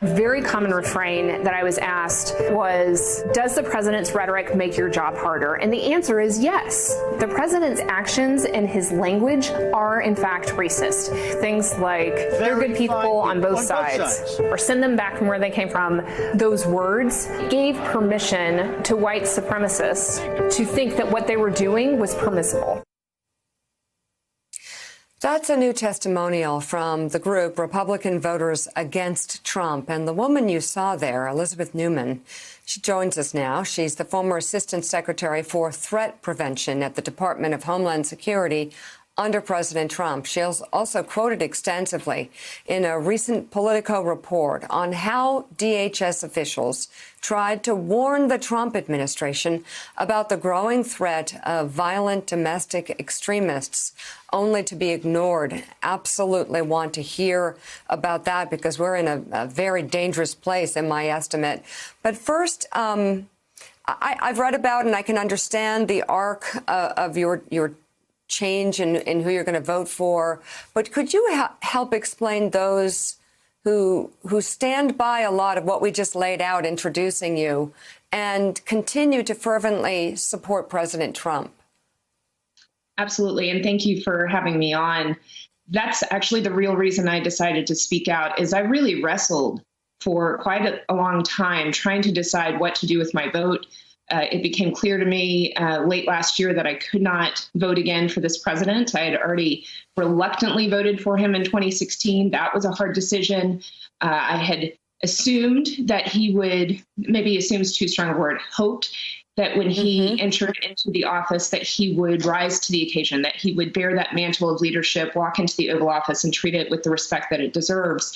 Very common refrain that I was asked was, does the president's rhetoric make your job harder? And the answer is yes. The president's actions and his language are, in fact, racist. Things like, they're good people on both sides, or send them back from where they came from. Those words gave permission to white supremacists to think that what they were doing was permissible. That's a new testimonial from the group Republican Voters Against Trump. And the woman you saw there, Elizabeth Newman, she joins us now. She's the former Assistant Secretary for Threat Prevention at the Department of Homeland Security under President Trump. She's also quoted extensively in a recent Politico report on how DHS officials tried to warn the Trump administration about the growing threat of violent domestic extremists, only to be ignored. Absolutely want to hear about that, because we're in a very dangerous place, in my estimate. But first, I've read about and I can understand the arc of your change in who you're going to vote for. But could you help explain those who stand by a lot of what we just laid out introducing you and continue to fervently support President Trump? Absolutely. And thank you for having me on. That's actually the real reason I decided to speak out, is I really wrestled for quite a long time trying to decide what to do with my vote. It became clear to me late last year that I could not vote again for this president. I had already reluctantly voted for him in 2016. That was a hard decision. I had assumed that he would, maybe assume's too strong a word, hoped that when he entered into the office that he would rise to the occasion, that he would bear that mantle of leadership, walk into the Oval Office and treat it with the respect that it deserves.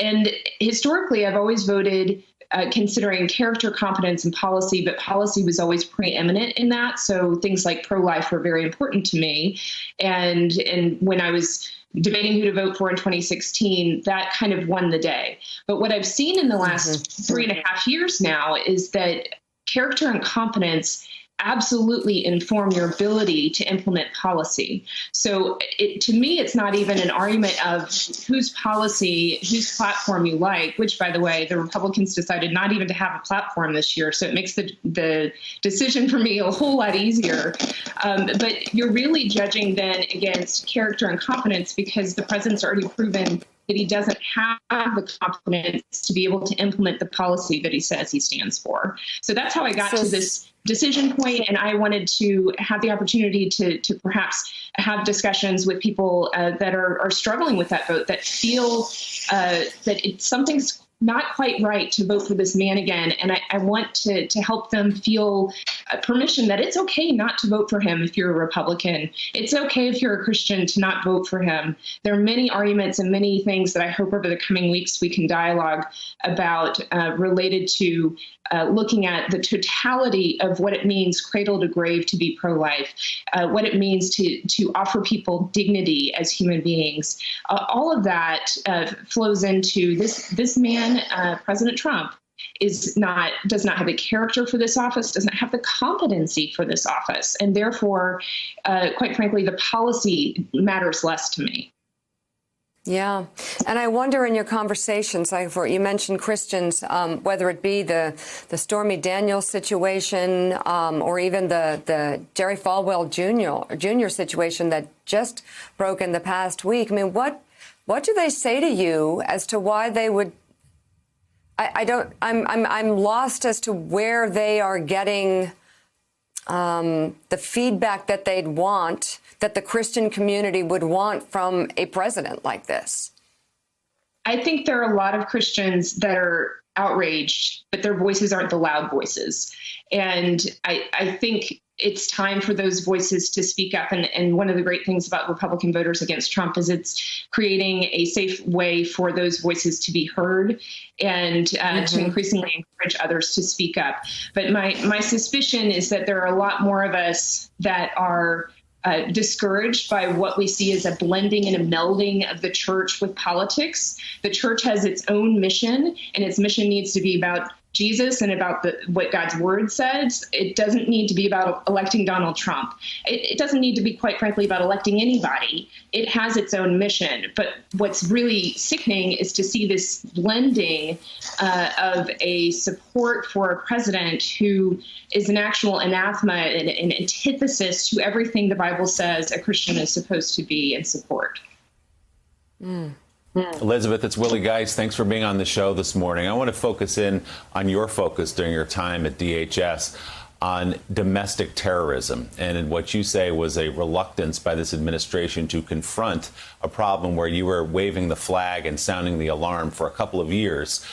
And historically, I've always voted considering character, competence, and policy, but policy was always preeminent in that. So things like pro-life were very important to me. And when I was debating who to vote for in 2016, that kind of won the day. But what I've seen in the last 3.5 years now is that character and competence absolutely inform your ability to implement policy. So to me, it's not even an argument of whose policy, whose platform you like, which, by the way, the Republicans decided not even to have a platform this year. So it makes the decision for me a whole lot easier. But you're really judging then against character and competence, because the president's already proven that he doesn't have the competence to be able to implement the policy that he says he stands for. So that's how I got to this decision point, and I wanted to have the opportunity to perhaps have discussions with people that are struggling with that vote, that feel that something's not quite right to vote for this man again. And I want to help them feel permission that it's okay not to vote for him if you're a Republican. It's okay if you're a Christian to not vote for him. There are many arguments and many things that I hope over the coming weeks we can dialogue about related to looking at the totality of what it means cradle to grave to be pro-life, what it means to offer people dignity as human beings. All of that flows into this man, President Trump, does not have the character for this office, doesn't have the competency for this office, and therefore, quite frankly, the policy matters less to me. Yeah. And I wonder, in your conversations, you mentioned Christians, whether it be the Stormy Daniels situation or even the Jerry Falwell Jr. situation that just broke in the past week. I mean, what do they say to you as to why they would? I'm lost as to where they are getting the feedback that they'd want, that the Christian community would want from a president like this. I think there are a lot of Christians that are outraged, but their voices aren't the loud voices. And I think it's time for those voices to speak up. And one of the great things about Republican Voters Against Trump is it's creating a safe way for those voices to be heard and to increasingly encourage others to speak up. But my suspicion is that there are a lot more of us that are discouraged by what we see as a blending and a melding of the church with politics. The church has its own mission, and its mission needs to be about Jesus and about what God's word says. It doesn't need to be about electing Donald Trump. It doesn't need to be, quite frankly, about electing anybody. It has its own mission. But what's really sickening is to see this blending of a support for a president who is an actual anathema and an antithesis to everything the Bible says a Christian is supposed to be and support. Elizabeth, it's Willie Geist. Thanks for being on the show this morning. I want to focus in on your focus during your time at DHS on domestic terrorism and what you say was a reluctance by this administration to confront a problem where you were waving the flag and sounding the alarm for a couple of years.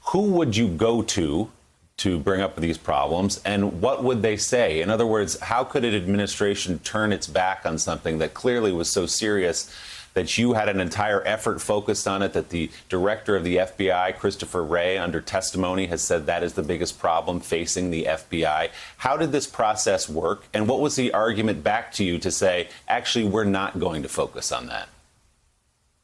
Who would you go to bring up these problems, and what would they say? In other words, how could an administration turn its back on something that clearly was so serious that you had an entire effort focused on it, that the director of the FBI, Christopher Wray, under testimony has said that is the biggest problem facing the FBI? How did this process work, and what was the argument back to you to say, actually, we're not going to focus on that?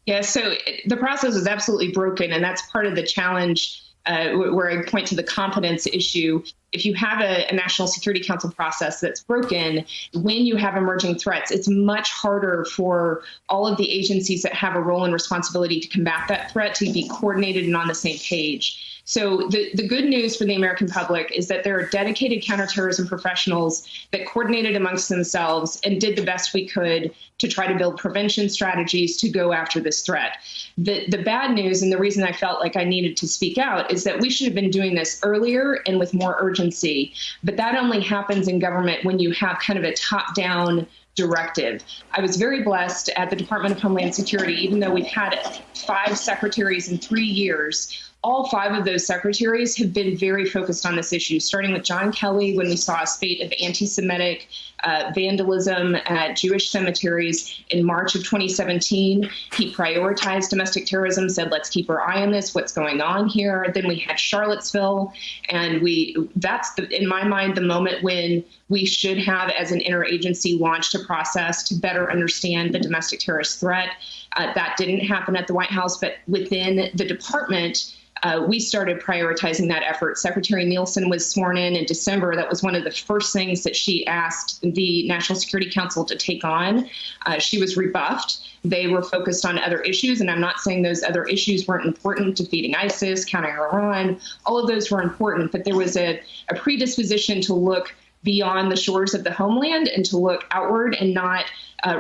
Yeah, so the process is absolutely broken, and that's part of the challenge where I point to the competence issue. If you have a National Security Council process that's broken, when you have emerging threats, it's much harder for all of the agencies that have a role and responsibility to combat that threat to be coordinated and on the same page. So the good news for the American public is that there are dedicated counterterrorism professionals that coordinated amongst themselves and did the best we could to try to build prevention strategies to go after this threat. The bad news, and the reason I felt like I needed to speak out, is that we should have been doing this earlier and with more urgency. But that only happens in government when you have kind of a top-down directive. I was very blessed at the Department of Homeland Security, even though we've had 5 secretaries in 3 years. All 5 of those secretaries have been very focused on this issue, starting with John Kelly when we saw a spate of anti-Semitic vandalism at Jewish cemeteries in March of 2017. He prioritized domestic terrorism, said, let's keep our eye on this, what's going on here. Then we had Charlottesville, and that's, in my mind, the moment when we should have, as an interagency, launched a process to better understand the domestic terrorist threat. That didn't happen at the White House, but within the department, we started prioritizing that effort. Secretary Nielsen was sworn in December. That was one of the first things that she asked the National Security Council to take on. She was rebuffed. They were focused on other issues, and I'm not saying those other issues weren't important. Defeating ISIS, countering Iran, all of those were important, but there was a predisposition to look beyond the shores of the homeland and to look outward and not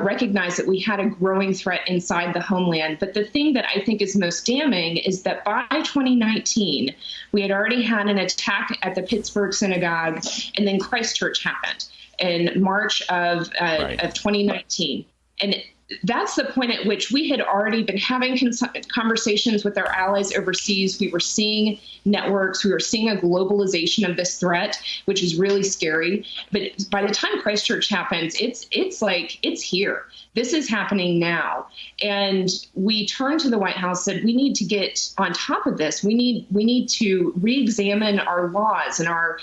recognize that we had a growing threat inside the homeland. But the thing that I think is most damning is that by 2019, we had already had an attack at the Pittsburgh synagogue, and then Christchurch happened in March of 2019. And that's the point at which we had already been having conversations with our allies overseas. We were seeing networks. We were seeing a globalization of this threat, which is really scary. But by the time Christchurch happens, it's like, it's here. This is happening now. And we turned to the White House, said, we need to get on top of this. We need to re-examine our laws and our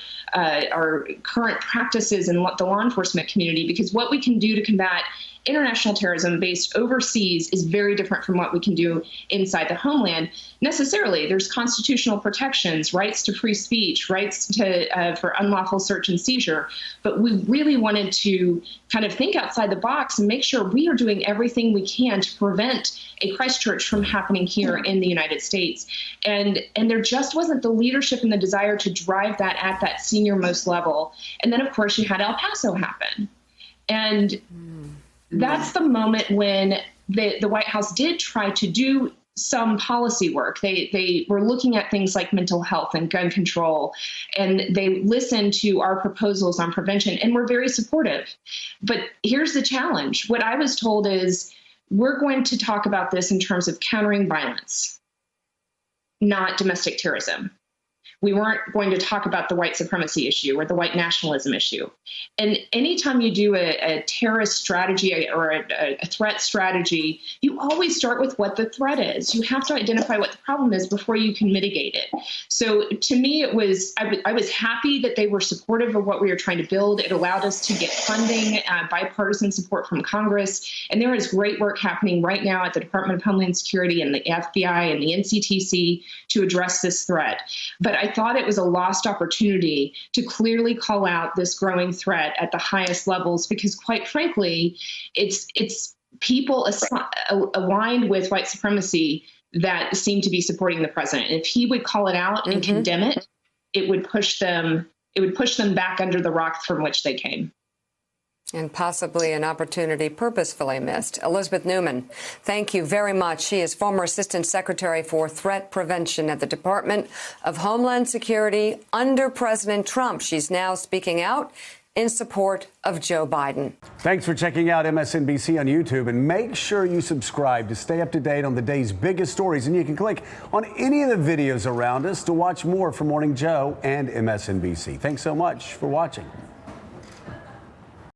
current practices in the law enforcement community, because what we can do to combat international terrorism based overseas is very different from what we can do inside the homeland. Necessarily, there's constitutional protections, rights to free speech, rights to for unlawful search and seizure. But we really wanted to kind of think outside the box and make sure we are doing everything we can to prevent a Christchurch from happening here in the United States. And there just wasn't the leadership and the desire to drive that at that senior most level. And then, of course, you had El Paso happen. And that's the moment when the White House did try to do some policy work. They were looking at things like mental health and gun control, and they listened to our proposals on prevention and were very supportive. But here's the challenge. What I was told is, we're going to talk about this in terms of countering violence, not domestic terrorism. We weren't going to talk about the white supremacy issue or the white nationalism issue. And anytime you do a terrorist strategy or a threat strategy, you always start with what the threat is. You have to identify what the problem is before you can mitigate it. So to me, I was happy that they were supportive of what we were trying to build. It allowed us to get funding, bipartisan support from Congress. And there is great work happening right now at the Department of Homeland Security and the FBI and the NCTC to address this threat. But I I thought it was a lost opportunity to clearly call out this growing threat at the highest levels, because quite frankly, it's people aligned with white supremacy that seem to be supporting the president. And if he would call it out and condemn it, it would push them back under the rock from which they came. And possibly an opportunity purposefully missed. Elizabeth Neumann, thank you very much. She is former Assistant Secretary for Threat Prevention at the Department of Homeland Security under President Trump. She's now speaking out in support of Joe Biden. Thanks for checking out MSNBC on YouTube, and make sure you subscribe to stay up to date on the day's biggest stories. And you can click on any of the videos around us to watch more from Morning Joe and MSNBC. Thanks so much for watching.